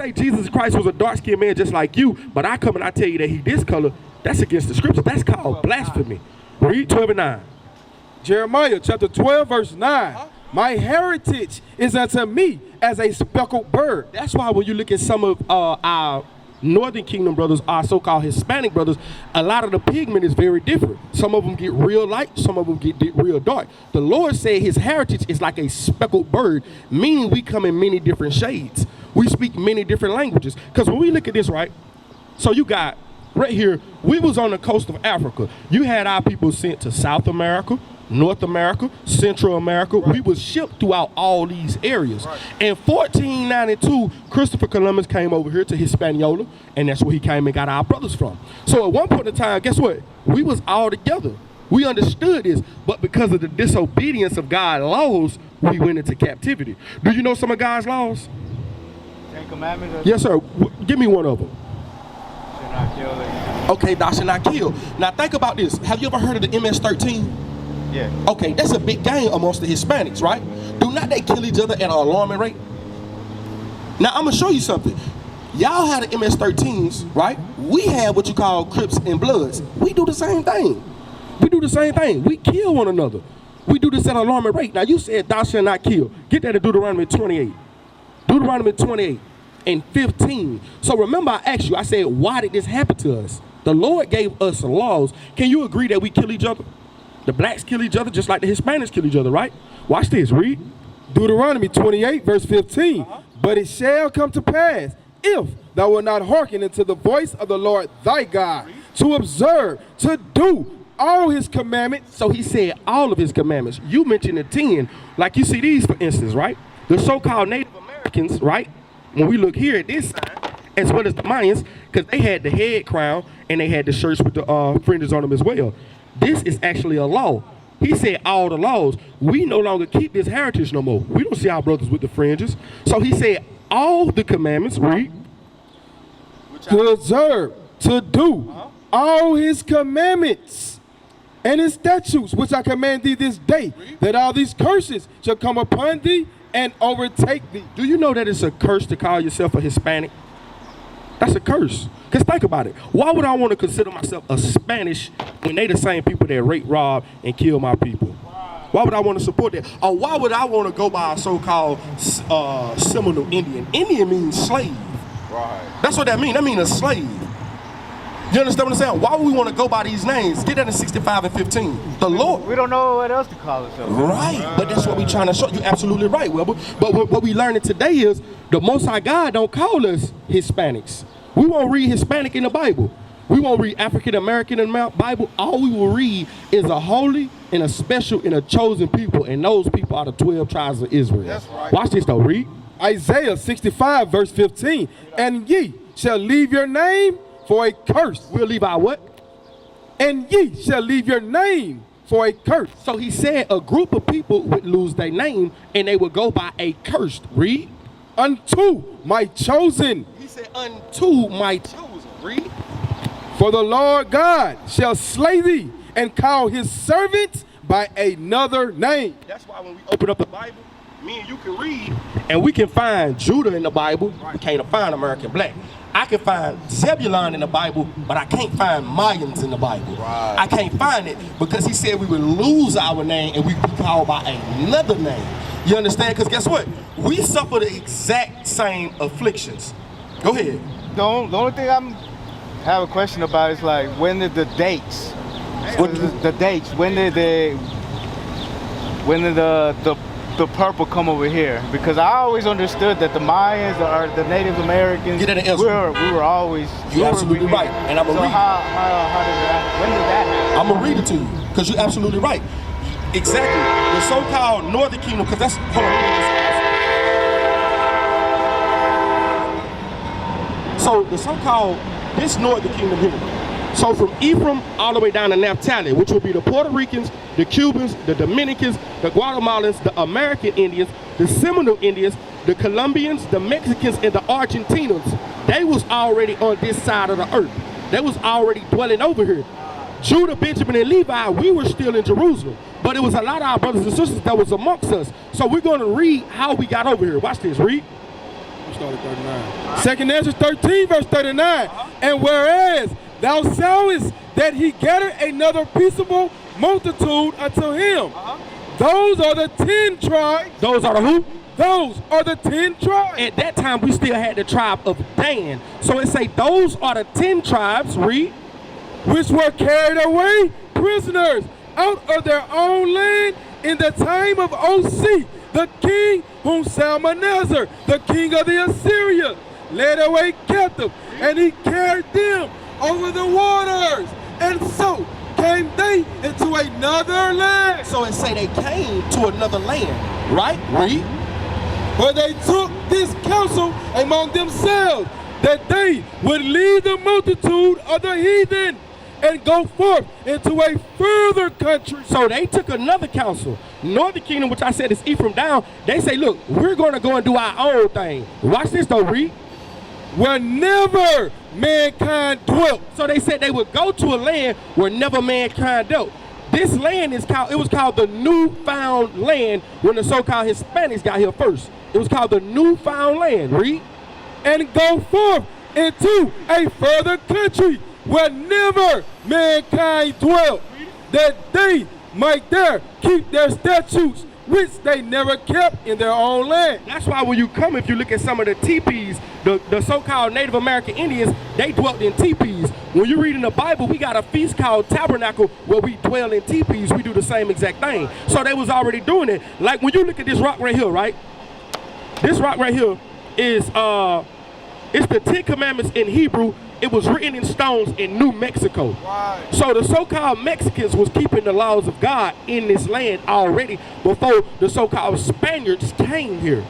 say Jesus Christ was a dark-skinned man just like you, but I come and I tell you that he this color, that's against the scripture. That's called blasphemy. Read 12 and 9. Jeremiah chapter 12, verse 9. My heritage is unto me as a speckled bird. That's why when you look at some of our Northern Kingdom brothers, our so-called Hispanic brothers, a lot of the pigment is very different. Some of them get real light, some of them get real dark. The Lord said his heritage is like a speckled bird, meaning we come in many different shades. We speak many different languages. Because when we look at this, right, so you got right here, we was on the coast of Africa. You had our people sent to South America, North America, Central America. Right. We was shipped throughout all these areas. Right. In 1492, Christopher Columbus came over here to Hispaniola, and that's where he came and got our brothers from. So at one point in time, guess what? We was all together. We understood this, but because of the disobedience of God's laws, we went into captivity. Do you know some of God's laws? Ten Commandments? Yes, sir. Give me one of them. Should not kill. Okay, thou shalt not kill. Now think about this. Have you ever heard of the MS-13? Yeah. Okay, that's a big game amongst the Hispanics, right? Do not they kill each other at an alarming rate? Now, I'm going to show you something. Y'all had the MS-13s, right? We had what you call Crips and Bloods. We do the same thing. We do the same thing. We kill one another. We do this at an alarming rate. Now, you said thou shalt not kill. Get that in Deuteronomy 28. Deuteronomy 28 and 15. So remember I asked you, I said, why did this happen to us? The Lord gave us laws. Can you agree that we kill each other? The blacks kill each other just like the Hispanics kill each other, right? Watch this, read. Deuteronomy 28, verse 15. But it shall come to pass, if thou wilt not hearken unto the voice of the Lord thy God, to observe, to do all his commandments. So he said all of his commandments. You mentioned the 10. Like you see these, for instance, right? The so-called Native Americans, right? When we look here at this side, as well as the Mayans, because they had the head crown and they had the shirts with the fringes on them as well. This is actually a law. He said all the laws. We no longer keep this heritage no more. We don't see our brothers with the fringes. So he said all the commandments, read. To observe, to do all his commandments and his statutes, which I command thee this day, that all these curses shall come upon thee and overtake thee. Do you know that it's a curse to call yourself a Hispanic? That's a curse. Because think about it. Why would I want to consider myself a Spanish when they the same people that rape, rob, and kill my people? Why would I want to support that? Or why would I want to go by a so-called Seminole Indian? Indian means slave. Right. That's what that means. That means a slave. You understand what I'm saying? Why would we want to go by these names? Get that in 65 and 15. The Lord. We don't know what else to call ourselves. Right. But that's what we're trying to show. You're absolutely right, Wilbur. But what we learning today is the Most High God don't call us Hispanics. We won't read Hispanic in the Bible. We won't read African American in the Bible. All we will read is a holy and a special and a chosen people, and those people are the 12 tribes of Israel. That's right. Watch this though, read. Isaiah 65 verse 15. And ye shall leave your name for a curse. We'll leave our what? And ye shall leave your name for a curse. So he said a group of people would lose their name and they would go by a cursed. Read. Unto my chosen. He said unto my chosen. Read. For the Lord God shall slay thee and call his servants by another name. That's why when we open up the Bible, me and you can read and we can find Judah in the Bible. We can't find American black. I can find Zebulon in the Bible, but I can't find Mayans in the Bible. Right. I can't find it because he said we would lose our name and we'd be called by another name. You understand? Because guess what? We suffer the exact same afflictions. Go ahead. The only thing I have a question about is like, when did the dates? The dates? When did the purple come over here? Because I always understood that the Mayans or the Native Americans, Get that in we were always. You're absolutely right, and I'm gonna read. How did that? When did that happen? I'm gonna read it to you because you're absolutely right. Exactly. The so-called Northern Kingdom, because that's. Hold on. So the so-called this Northern Kingdom here. So from Ephraim all the way down to Naphtali, which would be the Puerto Ricans, the Cubans, the Dominicans, the Guatemalans, the American Indians, the Seminole Indians, the Colombians, the Mexicans, and the Argentinians. They was already on this side of the earth. They was already dwelling over here. Judah, Benjamin, and Levi, we were still in Jerusalem. But it was a lot of our brothers and sisters that was amongst us. So we're going to read how we got over here. Watch this, read. start at 39. Second Ezra 13, verse 39. And whereas thou sawest that he gathered another peaceable multitude unto him, those are the 10 tribes. Those are the who? Those are the 10 tribes. At that time, we still had the tribe of Dan. So it say those are the 10 tribes, read, which were carried away prisoners out of their own land in the time of O.C., the king whom Salmanasar, the king of the Assyria, led away captive, and he carried them over the waters, and so came they into another land. So it say they came to another land, right? Read. Where they took this counsel among themselves, that they would lead the multitude of the heathen and go forth into a further country. So they took another counsel. Northern kingdom, which I said is Ephraim down, they say, look, we're going to go and do our own thing. Watch this though, read. Where never mankind dwelt. So they said they would go to a land where never mankind dwelt. This land is called, it was called the newfound land when the so-called Hispanics got here first. It was called the newfound land, read. And go forth into a further country where never mankind dwelt, that they might there keep their statutes, which they never kept in their own land. That's why when you come, if you look at some of the teepees, the so-called Native American Indians, they dwelt in teepees. When you read in the Bible, we got a feast called Tabernacle where we dwell in teepees. We do the same exact thing. So they was already doing it. Like when you look at this rock right here, right? This rock right here is it's the 10 Commandments in Hebrew. It was written in stones in New Mexico. Right. So the so-called Mexicans was keeping the laws of God in this land already before the so-called Spaniards came here.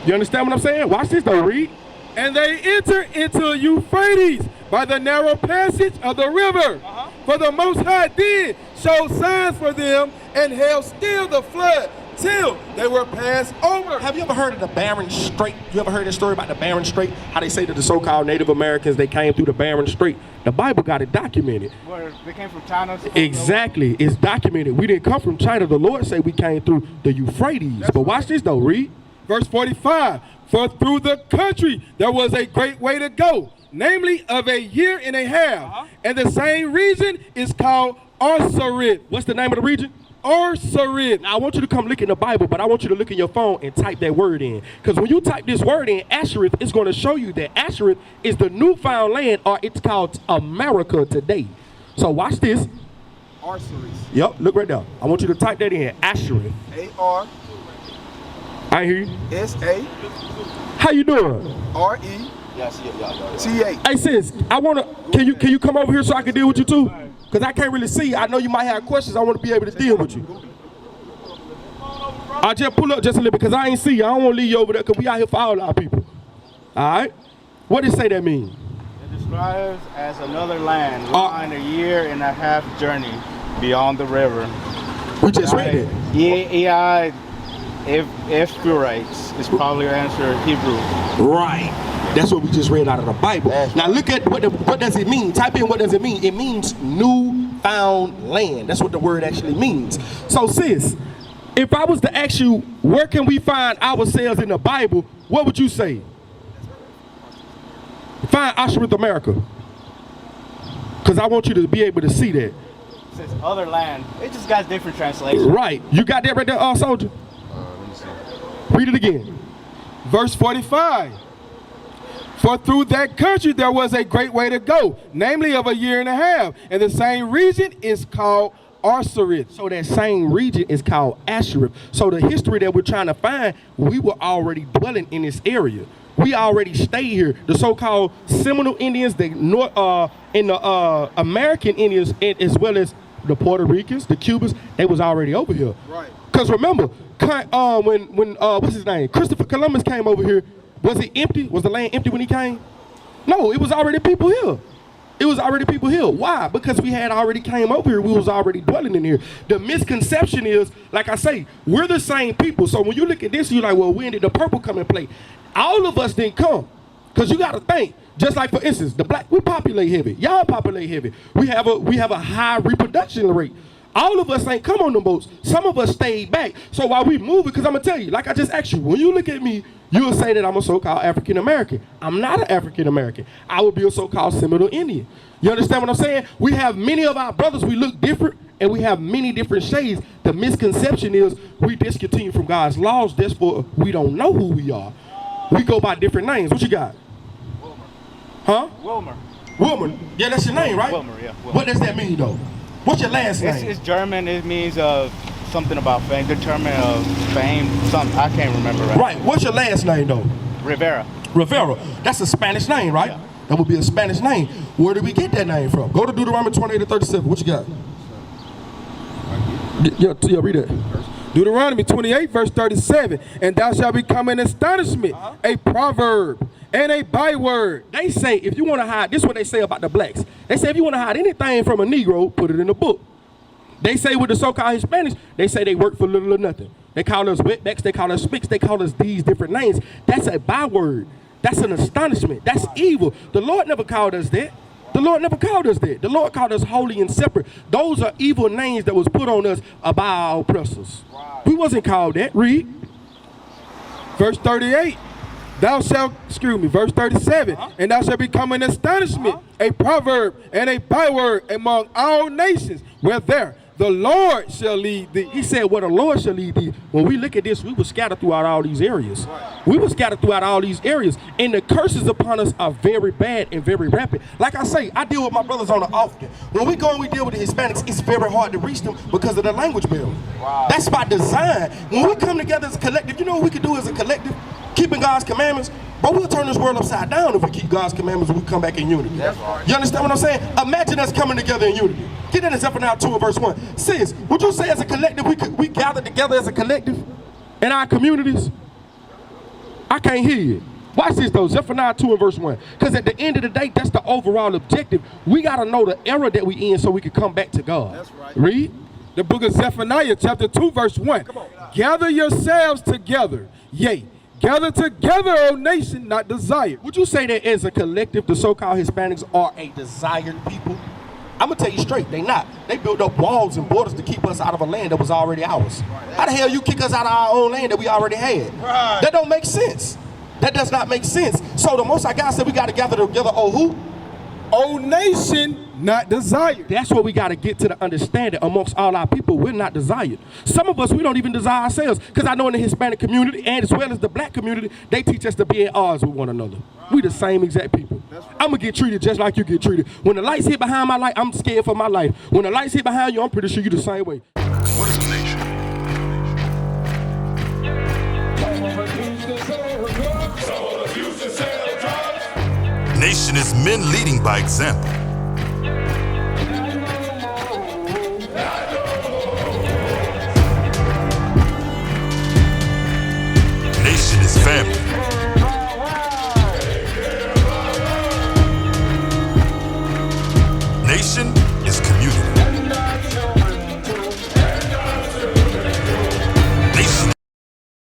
You understand what I'm saying? Watch this though, read. And they enter into Euphrates by the narrow passage of the river. For the Most High did show signs for them and held still the flood till they were passed over. Have you ever heard of the Barren Strait? You ever heard the story about the Barren Strait? How they say that the so-called Native Americans, they came through the Barren Strait. The Bible got it documented. Where they came from China? Exactly. It's documented. We didn't come from China. The Lord said we came through the Euphrates. But watch this though, read. Verse 45, for through the country there was a great way to go, namely of a year and a half. And the same region is called Arsarid. What's the name of the region? Arsarid. Now I want you to come look in the Bible, but I want you to look in your phone and type that word in. Because when you type this word in, Asherith, it's going to show you that Asherith is the newfound land, or it's called America today. So watch this. Arsarid. Yep, look right there. I want you to type that in, Asherith. A-R-S-A. I hear you. How you doing? R-E. T-A. Hey sis, I wanna, can you come over here so I can deal with you too? Cause I can't really see. I know you might have questions. I want to be able to deal with you. I just pull up just a little bit because I ain't see you. I don't want to leave you over there because we out here for all our people. All right? What does it say that mean? It describes as another land lying a year and a half journey beyond the river. We just read it. E-I, if Exploitation is probably your answer in Hebrew. Right. That's what we just read out of the Bible. Now look at what does it mean? Type in what does it mean. It means newfound land. That's what the word actually means. So sis, if I was to ask you, where can we find ourselves in the Bible, what would you say? Find Asherith America. Because I want you to be able to see that. It says other land. It just got different translations. Right. You got that right there, soldier? Let me see. Read it again. Verse 45. For through that country there was a great way to go, namely of a year and a half. And the same region is called Arsarid. So that same region is called Asherith. So the history that we're trying to find, we were already dwelling in this area. We already stayed here. The so-called Seminole Indians, the American Indians, as well as the Puerto Ricans, the Cubans, they was already over here. Right. Because remember, when what's his name? Christopher Columbus came over here, was it empty? Was the land empty when he came? No, it was already people here. It was already people here. Why? Because we had already came over here. We was already dwelling in here. The misconception is, like I say, we're the same people. So when you look at this, you're like, well, when did the purple come and play? All of us didn't come. Because you got to think, just like for instance, the black, we populate heavy. Y'all populate heavy. We have a high reproduction rate. All of us ain't come on the boats. Some of us stayed back. So while we moving, because I'm going to tell you, like I just asked you, when you look at me, you'll say that I'm a so-called African-American. I'm not an African-American. I would be a so-called Seminole Indian. You understand what I'm saying? We have many of our brothers, we look different, and we have many different shades. The misconception is we discontinue from God's laws, therefore we don't know who we are. We go by different names. What you got? Wilmer. Huh? Wilmer. Wilmer. Yeah, that's your name, right? Wilmer, yeah. Wilmer. What does that mean, though? What's your last name? It's German. It means something about fame, determinant of fame. Something I can't remember right. Right. What's your last name, though? Rivera. Rivera. That's a Spanish name, right? Yeah. That would be a Spanish name. Where did we get that name from? Go to Deuteronomy 28:37. What you got? Yeah, read that. Deuteronomy 28, verse 37. And thou shalt become an astonishment, a proverb, and a byword. They say if you want to hide, this is what they say about the blacks. They say if you want to hide anything from a Negro, put it in a book. They say with the so-called Hispanics, they say they work for little or nothing. They call us wetbacks, they call us spicks, they call us these different names. That's a byword. That's an astonishment. That's evil. The Lord never called us that. The Lord never called us that. The Lord called us holy and separate. Those are evil names that was put on us by our oppressors. We wasn't called that. Read. Verse 38. Thou shalt, verse 37. And thou shalt become an astonishment, a proverb, and a byword among all nations, where there the Lord shall lead thee. He said, well, the Lord shall lead thee. When we look at this, we were scattered throughout all these areas. We were scattered throughout all these areas. And the curses upon us are very bad and very rapid. Like I say, I deal with my brothers on the often. When we go and we deal with the Hispanics, it's very hard to reach them because of the language barrier. That's by design. When we come together as a collective, you know what we can do as a collective? Keeping God's commandments. But we'll turn this world upside down if we keep God's commandments and we come back in unity. That's right. You understand what I'm saying? Imagine us coming together in unity. Get into Zephaniah 2 and verse 1. Sis, would you say as a collective we gather together as a collective in our communities? I can't hear you. Watch this though, Zephaniah 2 and verse 1. Because at the end of the day, that's the overall objective. We got to know the era that we in so we can come back to God. That's right. Read. The book of Zephaniah, chapter 2, verse 1. Gather yourselves together, yea, gather together, O nation, not desired. Would you say that as a collective, the so-called Hispanics are a desired people? I'm going to tell you straight, they not. They built up walls and borders to keep us out of a land that was already ours. How the hell you kick us out of our own land that we already had? That don't make sense. That does not make sense. So the Most High God said we got to gather together, oh who? O nation, not desired. That's what we got to get to the understanding amongst all our people. We're not desired. Some of us, we don't even desire ourselves. Because I know in the Hispanic community and as well as the black community, they teach us to be at odds with one another. We the same exact people. I'm going to get treated just like you get treated. When the lights hit behind my light, I'm scared for my life. When the lights hit behind you, I'm pretty sure you're the same way. What is a nation? Nation is men leading by example.